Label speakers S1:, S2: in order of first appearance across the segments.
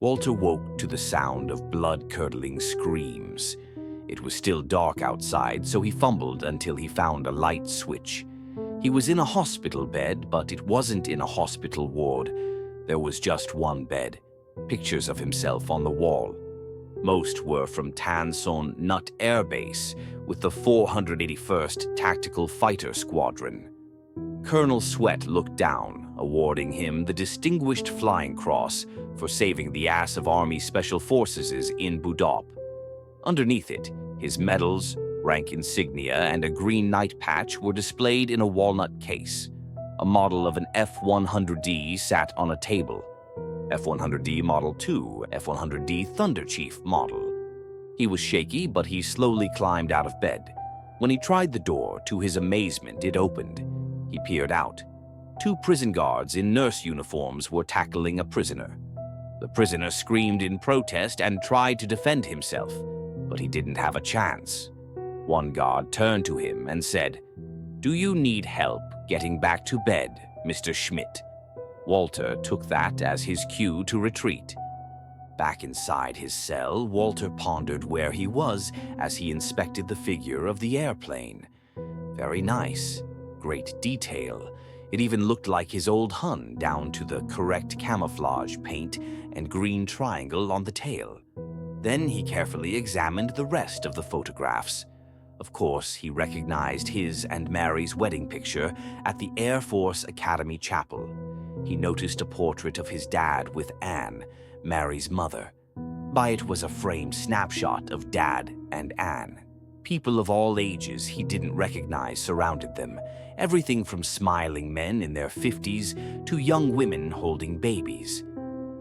S1: Walter woke to the sound of blood-curdling screams. It was still dark outside, so he fumbled until he found a light switch. He was in a hospital bed, but it wasn't in a hospital ward. There was just one bed. Pictures of himself on the wall. Most were from Tan Son Nhut Air Base with the 481st Tactical Fighter Squadron. Colonel Sweat looked down, awarding him the Distinguished Flying Cross for saving the ass of Army Special Forces in Budop. Underneath it, his medals, rank insignia, and a green night patch were displayed in a walnut case. A model of an F-100D sat on a table. F-100D Model 2, F-100D Thunder Chief model. He was shaky, but he slowly climbed out of bed. When he tried the door, to his amazement, it opened. He peered out. 2 prison guards in nurse uniforms were tackling a prisoner. The prisoner screamed in protest and tried to defend himself, but he didn't have a chance. One guard turned to him and said, "Do you need help getting back to bed, Mr. Schmidt?" Walter took that as his cue to retreat. Back inside his cell, Walter pondered where he was as he inspected the figure of the airplane. Very nice. Great detail. It even looked like his old Hun, down to the correct camouflage paint and green triangle on the tail. Then he carefully examined the rest of the photographs. Of course, he recognized his and Mary's wedding picture at the Air Force Academy Chapel. He noticed a portrait of his dad with Anne, Mary's mother. By it was a framed snapshot of Dad and Anne. People of all ages he didn't recognize surrounded them, everything from smiling men in their 50s to young women holding babies.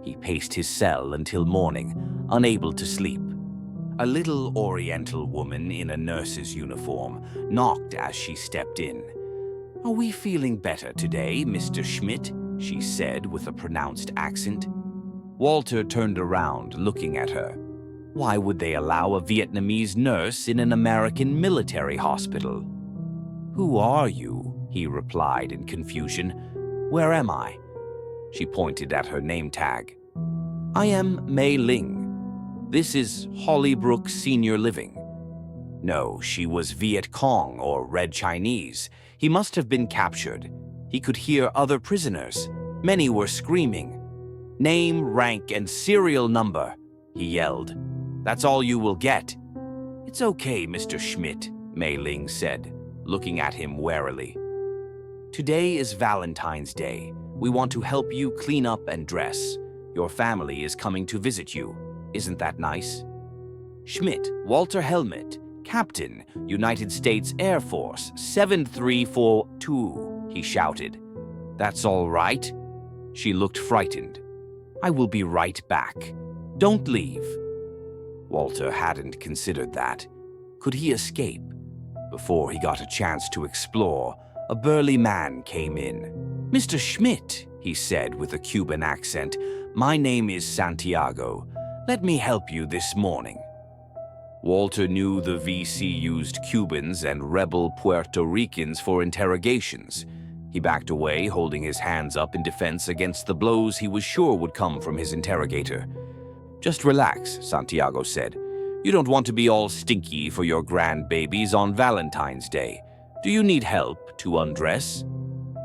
S1: He paced his cell until morning, unable to sleep. A little Oriental woman in a nurse's uniform knocked as she stepped in. "Are we feeling better today, Mr. Schmidt?" she said with a pronounced accent. Walter turned around, looking at her. Why would they allow a Vietnamese nurse in an American military hospital? "Who are you?" he replied in confusion. "Where am I?" She pointed at her name tag. "I am Mei Ling. This is Hollybrook Senior Living." No, she was Viet Cong or Red Chinese. He must have been captured. He could hear other prisoners. Many were screaming. "Name, rank, and serial number," he yelled. "That's all you will get." "It's okay, Mr. Schmidt," Mei Ling said, looking at him warily. "Today is Valentine's Day. We want to help you clean up and dress. Your family is coming to visit you. Isn't that nice?" "Schmidt, Walter Helmet, Captain, United States Air Force, 7342, he shouted. "That's all right." She looked frightened. "I will be right back. Don't leave." Walter hadn't considered that. Could he escape? Before he got a chance to explore, a burly man came in. "Mr. Schmidt," he said with a Cuban accent, "my name is Santiago. Let me help you this morning." Walter knew the VC used Cubans and rebel Puerto Ricans for interrogations. He backed away, holding his hands up in defense against the blows he was sure would come from his interrogator. "Just relax," Santiago said. "You don't want to be all stinky for your grandbabies on Valentine's Day. Do you need help to undress?"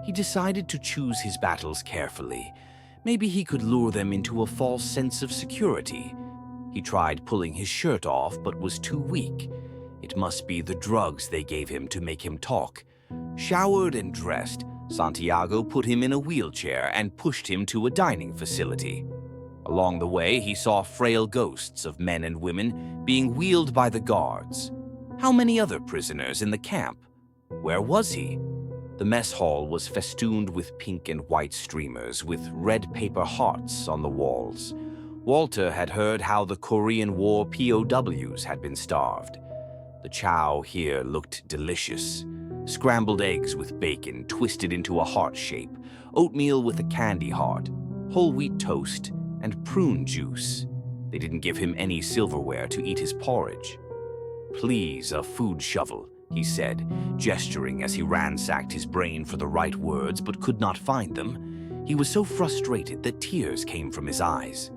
S1: He decided to choose his battles carefully. Maybe he could lure them into a false sense of security. He tried pulling his shirt off, but was too weak. It must be the drugs they gave him to make him talk. Showered and dressed, Santiago put him in a wheelchair and pushed him to a dining facility. Along the way, he saw frail ghosts of men and women being wheeled by the guards. How many other prisoners in the camp? Where was he? The mess hall was festooned with pink and white streamers with red paper hearts on the walls. Walter had heard how the Korean War POWs had been starved. The chow here looked delicious. Scrambled eggs with bacon twisted into a heart shape, oatmeal with a candy heart, whole wheat toast, and prune juice. They didn't give him any silverware to eat his porridge. "Please, a food shovel," he said, gesturing as he ransacked his brain for the right words but could not find them. He was so frustrated that tears came from his eyes.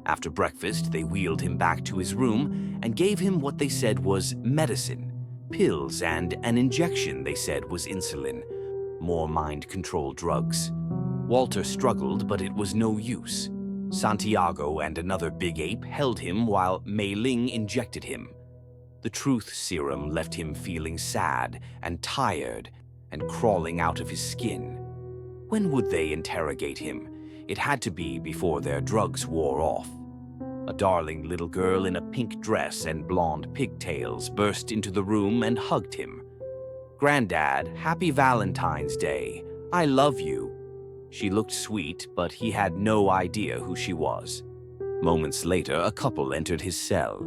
S1: After breakfast, they wheeled him back to his room and gave him what they said was medicine, pills, and an injection they said was insulin, more mind-control drugs. Walter struggled, but it was no use. Santiago and another big ape held him while Mei Ling injected him. The truth serum left him feeling sad and tired and crawling out of his skin. When would they interrogate him? It had to be before their drugs wore off. A darling little girl in a pink dress and blonde pigtails burst into the room and hugged him. "Granddad, happy Valentine's Day. I love you." She looked sweet, but he had no idea who she was. Moments later, a couple entered his cell.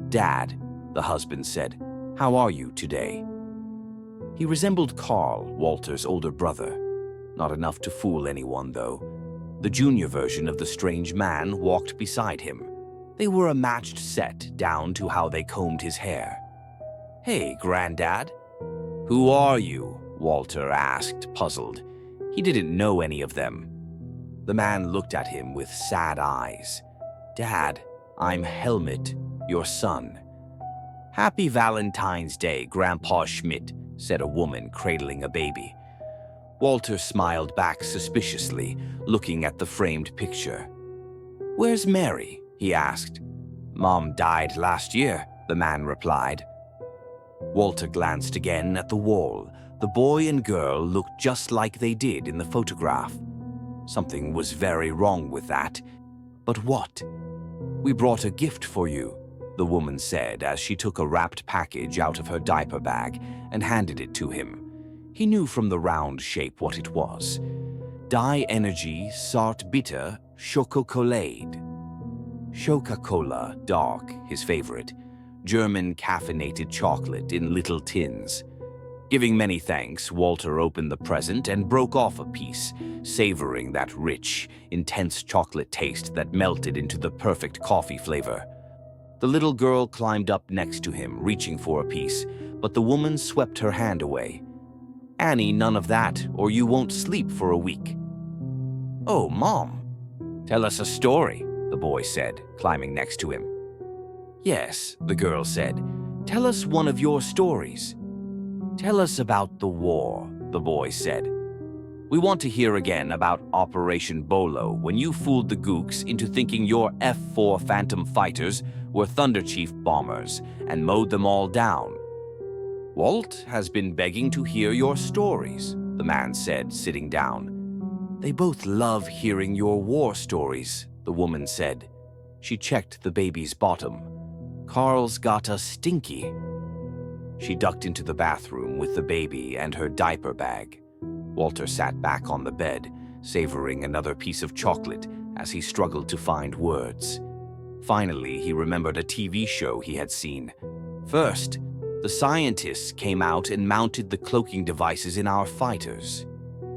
S1: "Dad," the husband said, "how are you today?" He resembled Carl, Walter's older brother. Not enough to fool anyone, though. The junior version of the strange man walked beside him. They were a matched set down to how they combed his hair. "Hey, Granddad." "Who are you?" Walter asked, puzzled. He didn't know any of them. The man looked at him with sad eyes. "Dad, I'm Helmut, your son." "Happy Valentine's Day, Grandpa Schmidt," said a woman cradling a baby. Walter smiled back suspiciously, looking at the framed picture. "Where's Mary?" he asked. "Mom died last year," the man replied. Walter glanced again at the wall. The boy and girl looked just like they did in the photograph. Something was very wrong with that. But what? "We brought a gift for you," the woman said as she took a wrapped package out of her diaper bag and handed it to him. He knew from the round shape what it was. Die Energy Sart Bitter Schokokolade. Coca-Cola Dark, his favorite. German caffeinated chocolate in little tins. Giving many thanks, Walter opened the present and broke off a piece, savoring that rich, intense chocolate taste that melted into the perfect coffee flavor. The little girl climbed up next to him, reaching for a piece, but the woman swept her hand away. "Annie, none of that, or you won't sleep for a week." "Oh, Mom." "Tell us a story," the boy said, climbing next to him. "Yes," the girl said. "Tell us one of your stories." "Tell us about the war," the boy said. "We want to hear again about Operation Bolo, when you fooled the gooks into thinking your F-4 Phantom fighters were Thunder Chief bombers and mowed them all down." "Walt has been begging to hear your stories," the man said, sitting down. "They both love hearing your war stories," the woman said. She checked the baby's bottom. "Carl's got a stinky." She ducked into the bathroom with the baby and her diaper bag. Walter sat back on the bed, savoring another piece of chocolate as he struggled to find words. Finally, he remembered a TV show he had seen. First, the scientists came out and mounted the cloaking devices in our fighters.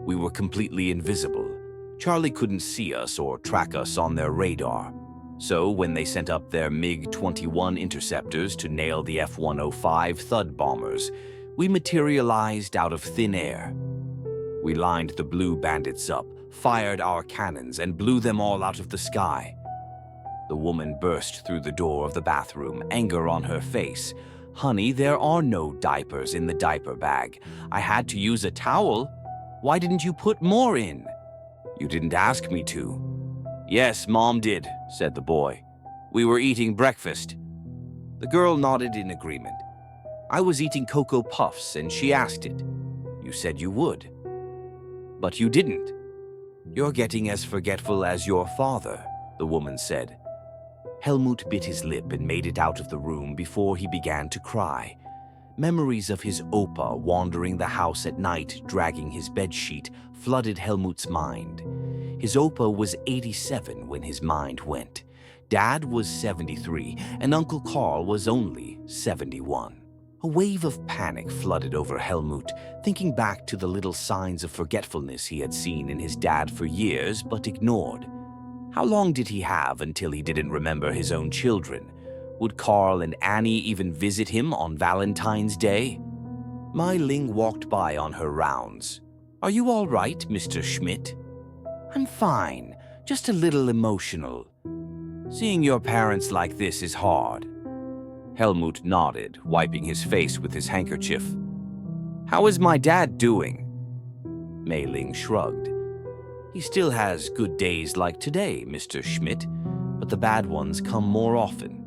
S1: We were completely invisible. Charlie couldn't see us or track us on their radar. So when they sent up their MiG-21 interceptors to nail the F-105 Thud bombers, we materialized out of thin air. We lined the blue bandits up, fired our cannons, and blew them all out of the sky. The woman burst through the door of the bathroom, anger on her face. "Honey, there are no diapers in the diaper bag. I had to use a towel. Why didn't you put more in?" "You didn't ask me to." "Yes, Mom did," said the boy. "We were eating breakfast." The girl nodded in agreement. "I was eating Cocoa Puffs and she asked it. You said you would. But you didn't." "You're getting as forgetful as your father," the woman said. Helmut bit his lip and made it out of the room before he began to cry. Memories of his Opa wandering the house at night, dragging his bedsheet, flooded Helmut's mind. His Opa was 87 when his mind went. Dad was 73, and Uncle Carl was only 71. A wave of panic flooded over Helmut, thinking back to the little signs of forgetfulness he had seen in his dad for years but ignored. How long did he have until he didn't remember his own children? Would Carl and Annie even visit him on Valentine's Day? Mei Ling walked by on her rounds. "Are you all right, Mr. Schmidt?" "I'm fine, just a little emotional." Seeing your parents like this is hard. Helmut nodded, wiping his face with his handkerchief. How is my dad doing? Mei Ling shrugged. He still has good days like today, Mr. Schmidt, but the bad ones come more often.